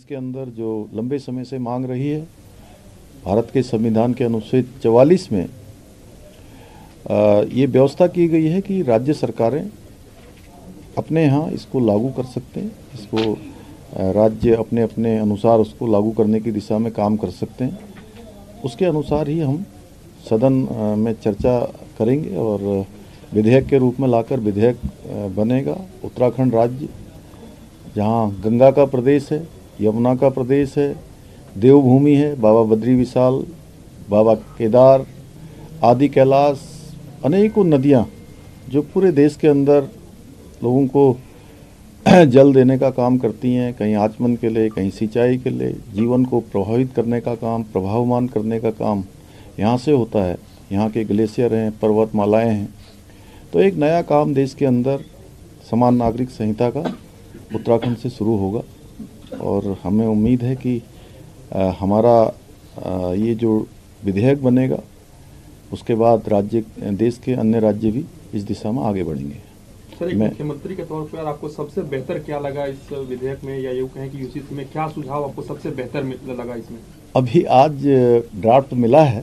देश के अंदर जो लंबे समय से मांग रही है, भारत के संविधान के अनुच्छेद 44 में ये व्यवस्था की गई है कि राज्य सरकारें अपने यहाँ इसको लागू कर सकते हैं। इसको राज्य अपने अपने अनुसार उसको लागू करने की दिशा में काम कर सकते हैं। उसके अनुसार ही हम सदन में चर्चा करेंगे और विधेयक के रूप में लाकर विधेयक बनेगा। उत्तराखंड राज्य जहाँ गंगा का प्रदेश है, यमुना का प्रदेश है, देवभूमि है, बाबा बद्री विशाल, बाबा केदार, आदि कैलाश, अनेकों नदियाँ जो पूरे देश के अंदर लोगों को जल देने का काम करती हैं, कहीं आचमन के लिए, कहीं सिंचाई के लिए, जीवन को प्रभावित करने का काम, प्रभावमान करने का काम यहाँ से होता है। यहाँ के ग्लेशियर हैं, पर्वतमालाएं हैं। तो एक नया काम देश के अंदर समान नागरिक संहिता का उत्तराखंड से शुरू होगा और हमें उम्मीद है कि हमारा ये जो विधेयक बनेगा उसके बाद देश के अन्य राज्य भी इस दिशा में आगे बढ़ेंगे। सर, एक मुख्यमंत्री के तौर पर आपको सबसे बेहतर क्या लगा इस विधेयक में, या यूँ कहें कि यूसीसी में क्या सुझाव आपको सबसे बेहतर लगा इसमें? अभी आज ड्राफ्ट मिला है,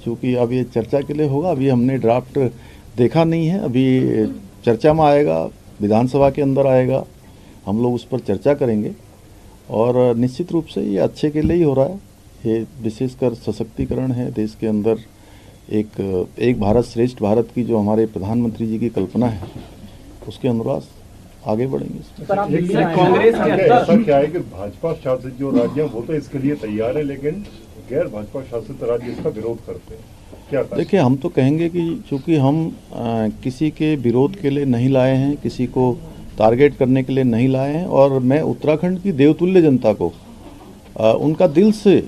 क्योंकि अब ये चर्चा के लिए होगा। अभी हमने ड्राफ्ट देखा नहीं है, अभी चर्चा में आएगा, विधानसभा के अंदर आएगा, हम लोग उस पर चर्चा करेंगे और निश्चित रूप से ये अच्छे के लिए ही हो रहा है। ये विशेषकर सशक्तिकरण है देश के अंदर। एक भारत श्रेष्ठ भारत की जो हमारे प्रधानमंत्री जी की कल्पना है, उसके अनुसार आगे बढ़ेंगे। कांग्रेस ऐसा क्या है कि भाजपा शासित जो राज्य वो तो इसके लिए तैयार है, लेकिन गैर भाजपा शासित राज्य इसका विरोध करते हैं, क्या? देखिए, हम तो कहेंगे कि चूंकि हम किसी के विरोध के लिए नहीं लाए हैं, किसी को टारगेट करने के लिए नहीं लाए हैं, और मैं उत्तराखंड की देवतुल्य जनता को उनका दिल से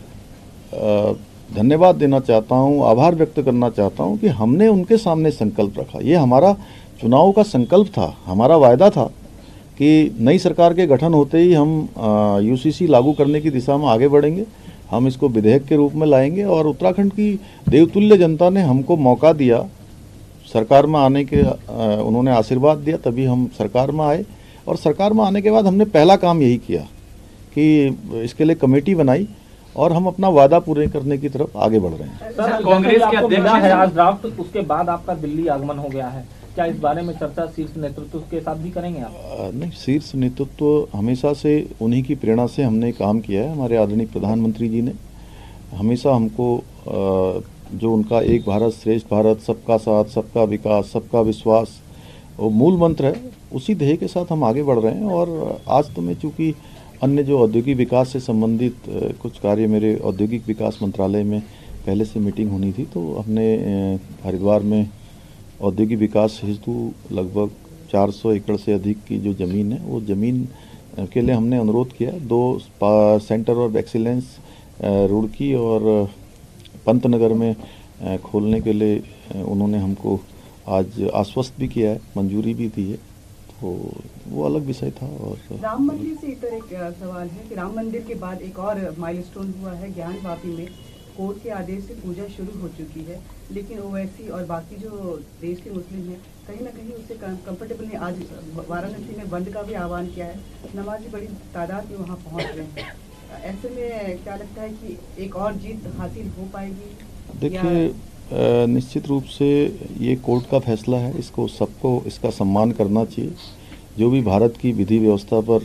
धन्यवाद देना चाहता हूं, आभार व्यक्त करना चाहता हूं कि हमने उनके सामने संकल्प रखा। ये हमारा चुनाव का संकल्प था, हमारा वायदा था कि नई सरकार के गठन होते ही हम यूसीसी लागू करने की दिशा में आगे बढ़ेंगे। हम इसको विधेयक के रूप में लाएंगे और उत्तराखंड की देवतुल्य जनता ने हमको मौका दिया, सरकार में आने के उन्होंने आशीर्वाद दिया, तभी हम सरकार में आए। और सरकार में आने के बाद हमने पहला काम यही किया कि इसके लिए कमेटी बनाई और हम अपना वादा पूरे करने की तरफ आगे बढ़ रहे हैं। सर, कांग्रेस के अध्यक्ष है आज ड्राफ्ट, उसके बाद आपका दिल्ली आगमन हो गया है, क्या इस बारे में चर्चा शीर्ष नेतृत्व के साथ भी करेंगे आप? नहीं, शीर्ष नेतृत्व हमेशा से उन्हीं की प्रेरणा से हमने काम किया है। हमारे आदरणीय प्रधानमंत्री जी ने हमेशा हमको जो उनका एक भारत श्रेष्ठ भारत, सबका साथ, सबका विकास, सबका विश्वास, वो मूल मंत्र है, उसी ध्येय के साथ हम आगे बढ़ रहे हैं। और आज तो मैं चूँकि अन्य जो औद्योगिक विकास से संबंधित कुछ कार्य मेरे औद्योगिक विकास मंत्रालय में पहले से मीटिंग होनी थी, तो हमने हरिद्वार में औद्योगिक विकास हेतु लगभग 400 एकड़ से अधिक की जो ज़मीन है, वो ज़मीन के लिए हमने अनुरोध किया। 2 सेंटर ऑफ एक्सीलेंस रुड़की और पंतनगर में खोलने के लिए उन्होंने हमको आज आश्वस्त भी किया है, मंजूरी भी दी है, तो वो अलग विषय था। और राम मंदिर से इधर एक सवाल है कि राम मंदिर के बाद एक और माइलस्टोन हुआ है, ज्ञानवापी में कोर्ट के आदेश से पूजा शुरू हो चुकी है, लेकिन ओवैसी और बाकी जो देश के मुस्लिम हैं कहीं ना कहीं उससे कंफर्टेबल नहीं। आज वाराणसी में बंद का भी आह्वान किया है, नमाजी बड़ी तादाद में वहाँ पहुँच रहे हैं। ऐसे में क्या लगता है कि एक और जीत हासिल हो पाएगी? देखिए, निश्चित रूप से ये कोर्ट का फैसला है, इसको सबको इसका सम्मान करना चाहिए। जो भी भारत की विधि व्यवस्था पर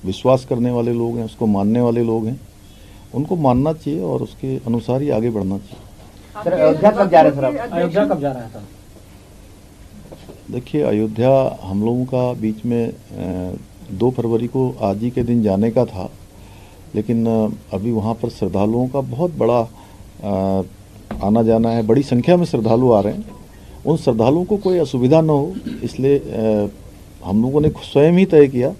विश्वास करने वाले लोग हैं, उसको मानने वाले लोग हैं, उनको मानना चाहिए और उसके अनुसार ही आगे बढ़ना चाहिए। सर, अयोध्या कब जा रहे हैं सर? अयोध्या कब जा रहा है सर? देखिए, अयोध्या हम लोगों का बीच में 2 फरवरी को आज ही के दिन जाने का था, लेकिन अभी वहाँ पर श्रद्धालुओं का बहुत बड़ा आना जाना है, बड़ी संख्या में श्रद्धालु आ रहे हैं। उन श्रद्धालुओं को कोई असुविधा न हो, इसलिए हम लोगों ने स्वयं ही तय किया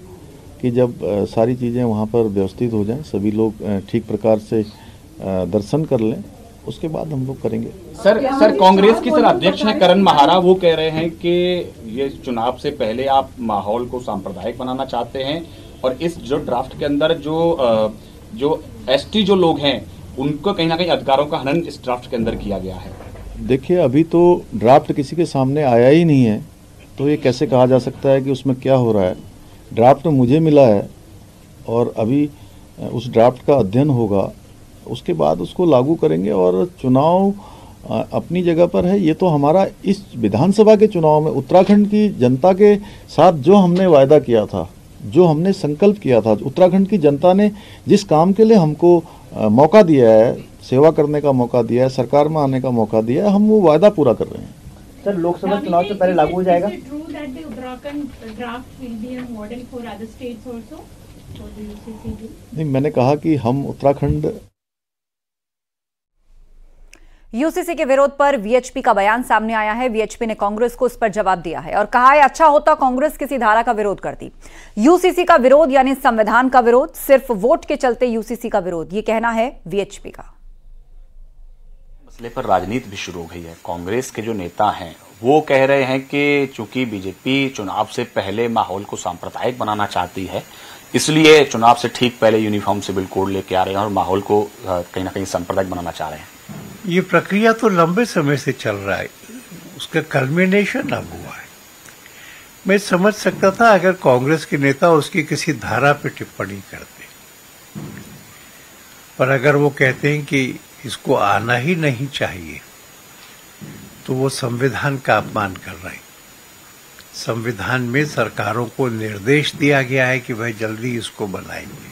कि जब सारी चीज़ें वहाँ पर व्यवस्थित हो जाएं, सभी लोग ठीक प्रकार से दर्शन कर लें, उसके बाद हम लोग करेंगे। सर, कांग्रेस की अध्यक्ष हैं करण माहारा, वो कह रहे हैं कि ये चुनाव से पहले आप माहौल को सांप्रदायिक बनाना चाहते हैं और इस जो ड्राफ्ट के अंदर जो एसटी जो लोग हैं उनको कहीं ना कहीं अधिकारों का हनन इस ड्राफ्ट के अंदर किया गया है। देखिए, अभी तो ड्राफ्ट किसी के सामने आया ही नहीं है, तो ये कैसे कहा जा सकता है कि उसमें क्या हो रहा है। ड्राफ्ट मुझे मिला है और अभी उस ड्राफ्ट का अध्ययन होगा, उसके बाद उसको लागू करेंगे। और चुनाव अपनी जगह पर है। ये तो हमारा इस विधानसभा के चुनाव में उत्तराखंड की जनता के साथ जो हमने वायदा किया था, जो हमने संकल्प किया था, उत्तराखंड की जनता ने जिस काम के लिए हमको मौका दिया है, सेवा करने का मौका दिया है, सरकार में आने का मौका दिया है, हम वो वायदा पूरा कर रहे हैं। सर, लोकसभा चुनाव से पहले लागू हो जाएगा? नहीं, मैंने कहा कि हम उत्तराखंड यूसीसी के विरोध पर वीएचपी का बयान सामने आया है। वीएचपी ने कांग्रेस को इस पर जवाब दिया है और कहा है अच्छा होता कांग्रेस किसी धारा का विरोध करती। यूसीसी का विरोध यानी संविधान का विरोध, सिर्फ वोट के चलते यूसीसी का विरोध, ये कहना है वीएचपी का। मसले पर राजनीति भी शुरू हो गई है। कांग्रेस के जो नेता हैं वो कह रहे हैं कि चूंकि बीजेपी चुनाव से पहले माहौल को सांप्रदायिक बनाना चाहती है, इसलिए चुनाव से ठीक पहले यूनिफॉर्म सिविल कोड लेके आ रहे हैं और माहौल को कहीं ना कहीं सांप्रदायिक बनाना चाह रहे हैं। ये प्रक्रिया तो लंबे समय से चल रहा है, उसका कल्मिनेशन अब हुआ है। मैं समझ सकता था अगर कांग्रेस के नेता उसकी किसी धारा पे टिप्पणी करते, पर अगर वो कहते हैं कि इसको आना ही नहीं चाहिए, तो वो संविधान का अपमान कर रहे हैं। संविधान में सरकारों को निर्देश दिया गया है कि वह जल्दी इसको बनाएंगे।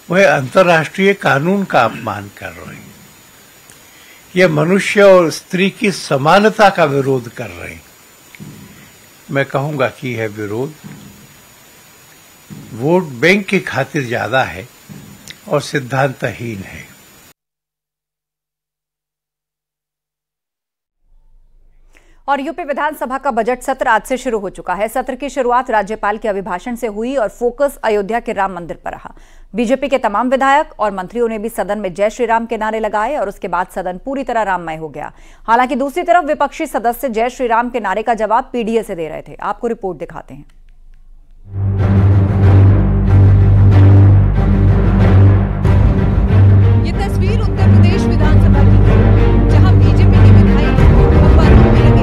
वह अंतर्राष्ट्रीय कानून का अपमान कर रहे हैं। यह मनुष्य और स्त्री की समानता का विरोध कर रहे हैं। मैं कहूंगा कि यह विरोध वोट बैंक की खातिर ज्यादा है और सिद्धांतहीन है। और यूपी विधानसभा का बजट सत्र आज से शुरू हो चुका है। सत्र की शुरुआत राज्यपाल के अभिभाषण से हुई और फोकस अयोध्या के राम मंदिर पर रहा। बीजेपी के तमाम विधायक और मंत्रियों ने भी सदन में जय श्री राम के नारे लगाए और उसके बाद सदन पूरी तरह राममय हो गया। हालांकि दूसरी तरफ विपक्षी सदस्य जय श्री राम के नारे का जवाब पीडीए से दे रहे थे। आपको रिपोर्ट दिखाते हैं। ये तस्वीर उत्तर प्रदेश विधानसभा की है, जहां बीजेपी के विधायक बम्बारों में लगे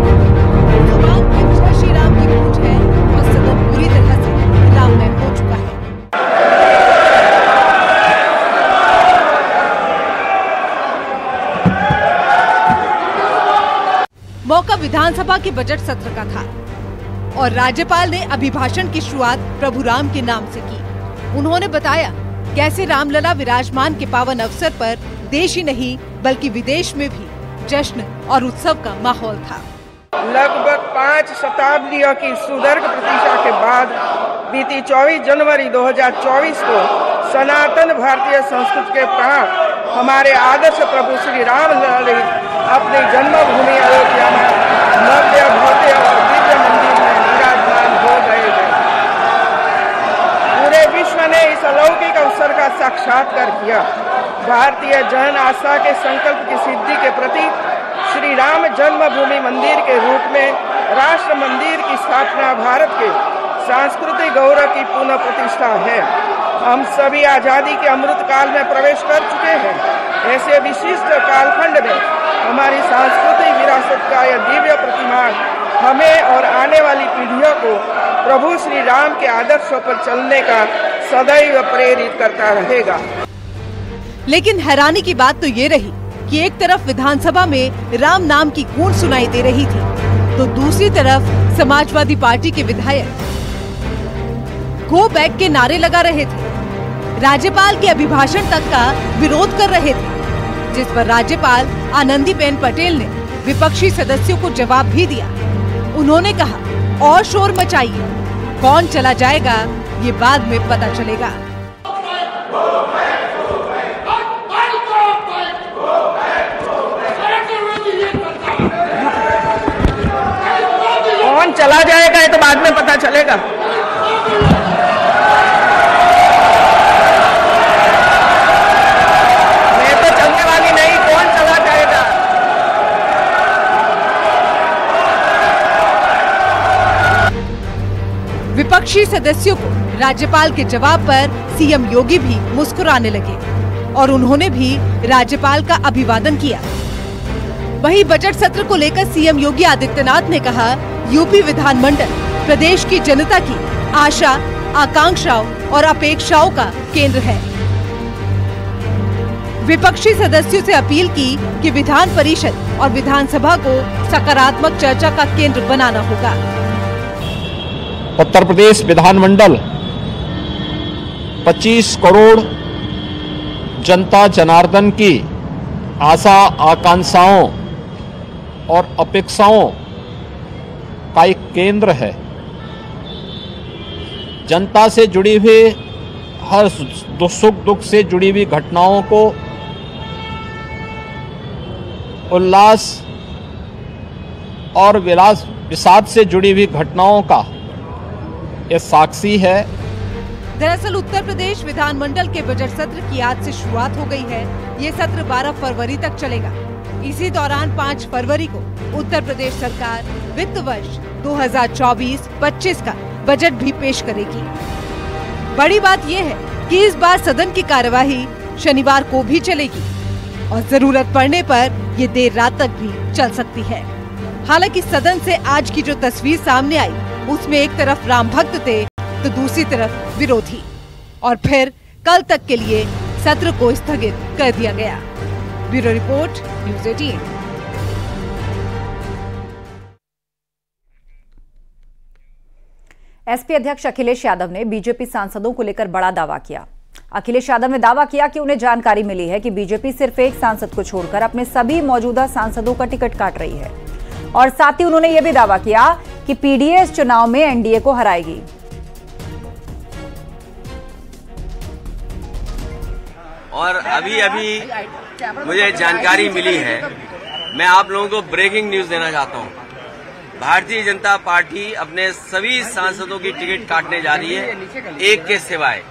जुबान में जय श्री राम की गूंज है और सदन पूरी तरह से राममय हो चुका है। मौका विधानसभा के बजट सत्र का था और राज्यपाल ने अभिभाषण की शुरुआत प्रभु राम के नाम से की। उन्होंने बताया कैसे रामलला विराजमान के पावन अवसर पर देश ही नहीं बल्कि विदेश में भी जश्न और उत्सव का माहौल था। लगभग 5 शताब्दियों की सुदीर्घ प्रतीक्षा के बाद बीती 24 जनवरी 2024 को सनातन भारतीय संस्कृति के प्राण हमारे आदर्श प्रभु श्री रामलला ने अपनी जन्मभूमि अयोध्या में भव्य भव्य और दिव्य मंदिर में विराजमान हो गए हैं। पूरे विश्व ने इस अलौकिक अवसर का साक्षात्कार किया। भारतीय जन आस्था के संकल्प की सिद्धि के प्रति श्री राम जन्मभूमि मंदिर के रूप में राष्ट्र मंदिर की स्थापना भारत के सांस्कृतिक गौरव की पुनः प्रतिष्ठा है। हम सभी आजादी के अमृत काल में प्रवेश कर चुके हैं। ऐसे विशिष्ट कालखंड में हमारी सांस्कृतिक विरासत का यह दिव्य प्रतिमान हमें और आने वाली पीढ़ियों को प्रभु श्री राम के आदर्शों पर चलने का सदैव प्रेरित करता रहेगा। लेकिन हैरानी की बात तो ये रही कि एक तरफ विधानसभा में राम नाम की गूंज सुनाई दे रही थी, तो दूसरी तरफ समाजवादी पार्टी के विधायक गो बैक के नारे लगा रहे थे। राज्यपाल के अभिभाषण तक का विरोध कर रहे थे, जिस पर राज्यपाल आनंदीबेन पटेल ने विपक्षी सदस्यों को जवाब भी दिया। उन्होंने कहा और शोर मचाइए, कौन चला जाएगा ये बाद में पता चलेगा। कौन चला जाएगा ये तो बाद में पता चलेगा। मैं तो चलने वाली नहीं, कौन चला जाएगा। विपक्षी सदस्यों को राज्यपाल के जवाब पर सीएम योगी भी मुस्कुराने लगे और उन्होंने भी राज्यपाल का अभिवादन किया। वहीं बजट सत्र को लेकर सीएम योगी आदित्यनाथ ने कहा, यूपी विधानमंडल प्रदेश की जनता की आशा आकांक्षाओं और अपेक्षाओं का केंद्र है। विपक्षी सदस्यों से अपील की कि विधान परिषद और विधानसभा को सकारात्मक चर्चा का केंद्र बनाना होगा। उत्तर प्रदेश विधानमंडल 25 करोड़ जनता जनार्दन की आशा आकांक्षाओं और अपेक्षाओं का एक केंद्र है। जनता से जुड़ी हुई हर सुख दुख से जुड़ी हुई घटनाओं को उल्लास और विषाद से जुड़ी हुई घटनाओं का ये साक्षी है। दरअसल उत्तर प्रदेश विधानमंडल के बजट सत्र की आज से शुरुआत हो गई है। ये सत्र 12 फरवरी तक चलेगा। इसी दौरान 5 फरवरी को उत्तर प्रदेश सरकार वित्त वर्ष 2024-25 का बजट भी पेश करेगी। बड़ी बात यह है कि इस बार सदन की कार्यवाही शनिवार को भी चलेगी और जरूरत पड़ने पर ये देर रात तक भी चल सकती है। हालांकि सदन से आज की जो तस्वीर सामने आई, उसमें एक तरफ राम भक्त थे तो दूसरी तरफ विरोधी, और फिर कल तक के लिए सत्र को स्थगित कर दिया गया। Bureau report, news 18। एसपी अध्यक्ष अखिलेश यादव ने बीजेपी सांसदों को लेकर बड़ा दावा किया। अखिलेश यादव ने दावा किया कि उन्हें जानकारी मिली है कि बीजेपी सिर्फ एक सांसद को छोड़कर अपने सभी मौजूदा सांसदों का टिकट काट रही है, और साथ ही उन्होंने यह भी दावा किया कि पीडीए इस चुनाव में एनडीए को हराएगी। और अभी मुझे जानकारी मिली है, मैं आप लोगों को ब्रेकिंग न्यूज देना चाहता हूं। भारतीय जनता पार्टी अपने सभी सांसदों की टिकट काटने जा रही है, एक के सिवाय,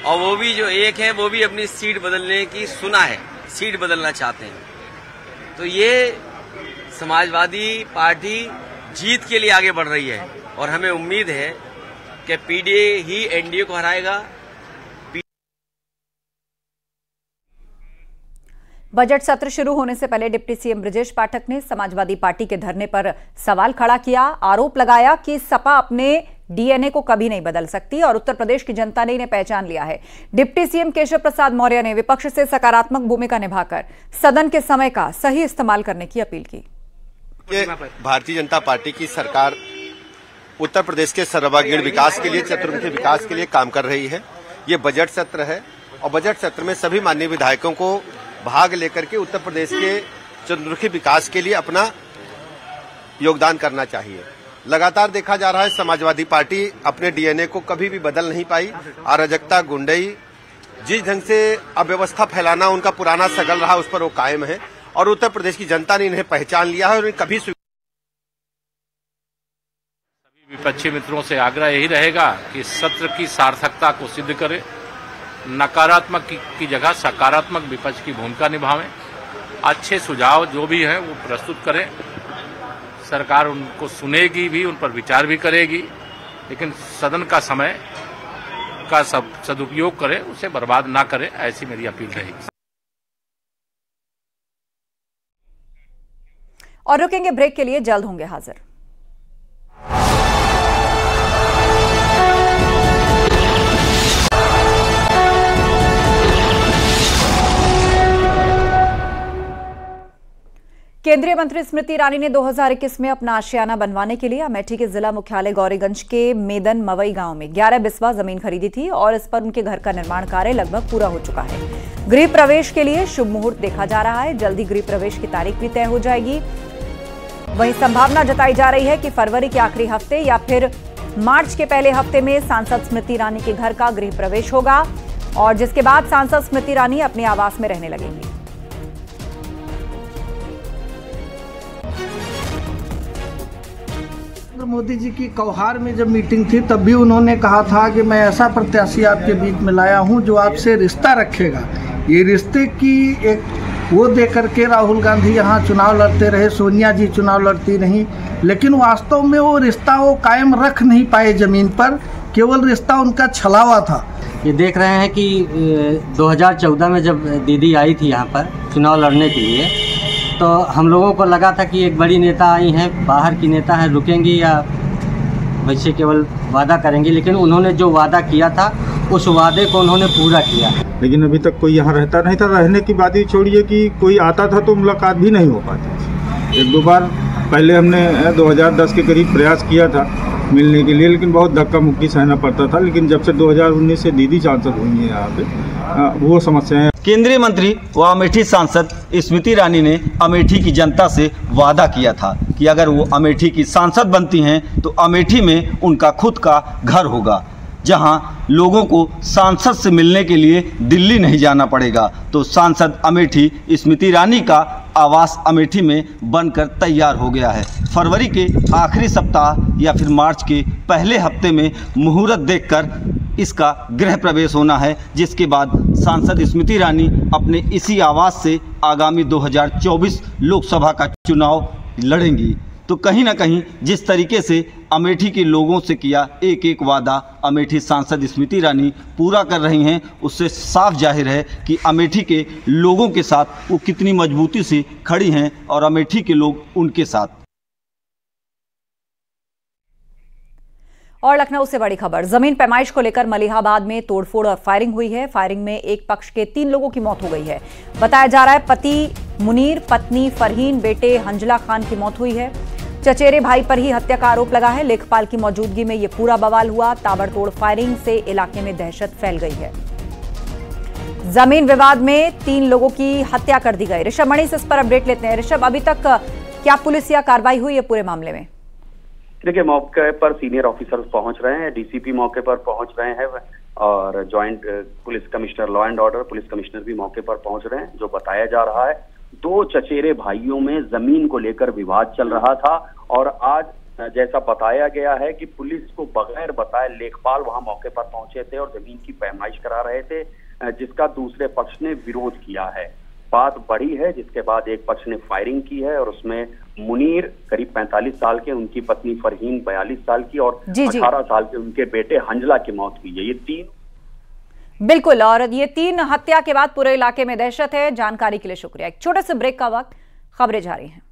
और वो भी जो एक है वो भी अपनी सीट बदलने की सुना है, सीट बदलना चाहते हैं। तो ये समाजवादी पार्टी जीत के लिए आगे बढ़ रही है और हमें उम्मीद है कि पीडीए ही एनडीए को हराएगा। बजट सत्र शुरू होने से पहले डिप्टी सीएम ब्रजेश पाठक ने समाजवादी पार्टी के धरने पर सवाल खड़ा किया। आरोप लगाया कि सपा अपने डीएनए को कभी नहीं बदल सकती और उत्तर प्रदेश की जनता ने इन्हें पहचान लिया है। डिप्टी सीएम केशव प्रसाद मौर्य ने विपक्ष से सकारात्मक भूमिका निभाकर सदन के समय का सही इस्तेमाल करने की अपील की। भारतीय जनता पार्टी की सरकार उत्तर प्रदेश के सर्वांगीण विकास के लिए, चतुर्मुखी विकास के लिए काम कर रही है। ये बजट सत्र है और बजट सत्र में सभी माननीय विधायकों को भाग लेकर के उत्तर प्रदेश के चतुर्मुखी विकास के लिए अपना योगदान करना चाहिए। लगातार देखा जा रहा है समाजवादी पार्टी अपने डीएनए को कभी भी बदल नहीं पाई। अराजकता, गुंडई, जिस ढंग से अव्यवस्था फैलाना उनका पुराना सगल रहा, उस पर वो कायम है और उत्तर प्रदेश की जनता ने इन्हें पहचान लिया है और इन्हें कभी। सभी विपक्षी मित्रों से आग्रह यही रहेगा कि सत्र की सार्थकता को सिद्ध करें, नकारात्मक की जगह सकारात्मक विपक्ष की भूमिका निभावें, अच्छे सुझाव जो भी हैं वो प्रस्तुत करें। सरकार उनको सुनेगी भी, उन पर विचार भी करेगी, लेकिन सदन का समय का सदुपयोग करें, उसे बर्बाद ना करें, ऐसी मेरी अपील रहेगी। और रुकेंगे ब्रेक के लिए, जल्द होंगे हाजिर। केंद्रीय मंत्री स्मृति ईरानी ने 2021 में अपना आशियाना बनवाने के लिए अमेठी के जिला मुख्यालय गौरीगंज के मेदन मवई गांव में 11 बिस्वा जमीन खरीदी थी और इस पर उनके घर का निर्माण कार्य लगभग पूरा हो चुका है। गृह प्रवेश के लिए शुभ मुहूर्त देखा जा रहा है। जल्दी गृह प्रवेश की तारीख भी तय हो जाएगी। वहीं संभावना जताई जा रही है कि फरवरी के आखिरी हफ्ते या फिर मार्च के पहले हफ्ते में सांसद स्मृति ईरानी के घर का गृह प्रवेश होगा और जिसके बाद सांसद स्मृति ईरानी अपने आवास में रहने लगेंगी। मोदी जी की कौहार में जब मीटिंग थी तब भी उन्होंने कहा था कि मैं ऐसा प्रत्याशी आपके बीच में लाया हूं जो आपसे रिश्ता रखेगा। ये रिश्ते की एक वो दे करके राहुल गांधी यहाँ चुनाव लड़ते रहे, सोनिया जी चुनाव लड़ती रहीं, लेकिन वास्तव में वो रिश्ता वो कायम रख नहीं पाए ज़मीन पर, केवल रिश्ता उनका छलावा था। ये देख रहे हैं कि 2014 में जब दीदी आई थी यहाँ पर चुनाव लड़ने के लिए, तो हम लोगों को लगा था कि एक बड़ी नेता आई हैं, बाहर की नेता है, रुकेंगी या वैसे केवल वादा करेंगे, लेकिन उन्होंने जो वादा किया था उस वादे को उन्होंने पूरा किया। लेकिन अभी तक कोई यहाँ रहता नहीं था। रहने की बात ही छोड़िए कि कोई आता था तो मुलाकात भी नहीं हो पाती थी। 1-2 बार पहले हमने 2010 के करीब प्रयास किया था मिलने के लिए, लेकिन बहुत धक्का मुक्की सहना पड़ता था। लेकिन जब से 2019 से दीदी सांसद हुई है यहाँ पे, वो समस्याएं। केंद्रीय मंत्री व अमेठी सांसद स्मृति ईरानी ने अमेठी की जनता से वादा किया था कि अगर वो अमेठी की सांसद बनती हैं तो अमेठी में उनका खुद का घर होगा, जहां लोगों को सांसद से मिलने के लिए दिल्ली नहीं जाना पड़ेगा। तो सांसद अमेठी स्मृति ईरानी का आवास अमेठी में बनकर तैयार हो गया है। फरवरी के आखिरी सप्ताह या फिर मार्च के पहले हफ्ते में मुहूर्त देखकर इसका गृह प्रवेश होना है, जिसके बाद सांसद स्मृति ईरानी अपने इसी आवास से आगामी 2024 लोकसभा का चुनाव लड़ेंगी। तो कहीं ना कहीं जिस तरीके से अमेठी के लोगों से किया एक एक वादा अमेठी सांसद स्मृति ईरानी पूरा कर रही हैं, उससे साफ जाहिर है कि अमेठी के लोगों के साथ वो कितनी मजबूती से खड़ी हैं और अमेठी के लोग उनके साथ। और लखनऊ से बड़ी खबर, जमीन पैमाइश को लेकर मलिहाबाद में तोड़फोड़ और फायरिंग हुई है। फायरिंग में एक पक्ष के 3 लोगों की मौत हो गई है। बताया जा रहा है पति मुनीर, पत्नी फरहीन, बेटे हंजला खान की मौत हुई है। चचेरे भाई पर ही हत्या का आरोप लगा है। लेखपाल की मौजूदगी में यह पूरा बवाल हुआ। ताबड़तोड़ फायरिंग से इलाके में दहशत फैल गई है। जमीन विवाद में 3 लोगों की हत्या कर दी गई। ऋषभ मणि से इस पर अपडेट लेते हैं। ऋषभ, अभी तक क्या पुलिस या कार्रवाई हुई है पूरे मामले में? देखिए, मौके पर सीनियर ऑफिसर्स पहुंच रहे हैं, डीसीपी मौके पर पहुंच रहे हैं और joint police commissioner law and order police commissioner भी मौके पर पहुंच रहे हैं। जो बताया जा रहा है 2 चचेरे भाइयों में जमीन को लेकर विवाद चल रहा था और आज जैसा बताया गया है कि पुलिस को बगैर बताए लेखपाल वहां मौके पर पहुंचे थे और जमीन की पैमाइश करा रहे थे, जिसका दूसरे पक्ष ने विरोध किया है। बात बढ़ी है, जिसके बाद एक पक्ष ने फायरिंग की है और उसमें मुनीर करीब 45 साल के, उनकी पत्नी फरहीन 42 साल की और 18 साल के उनके बेटे हंजला की मौत हुई है। ये 3 बिल्कुल, और ये 3 हत्या के बाद पूरे इलाके में दहशत है। जानकारी के लिए शुक्रिया। एक छोटे से ब्रेक का वक्त, खबरें जारी हैं।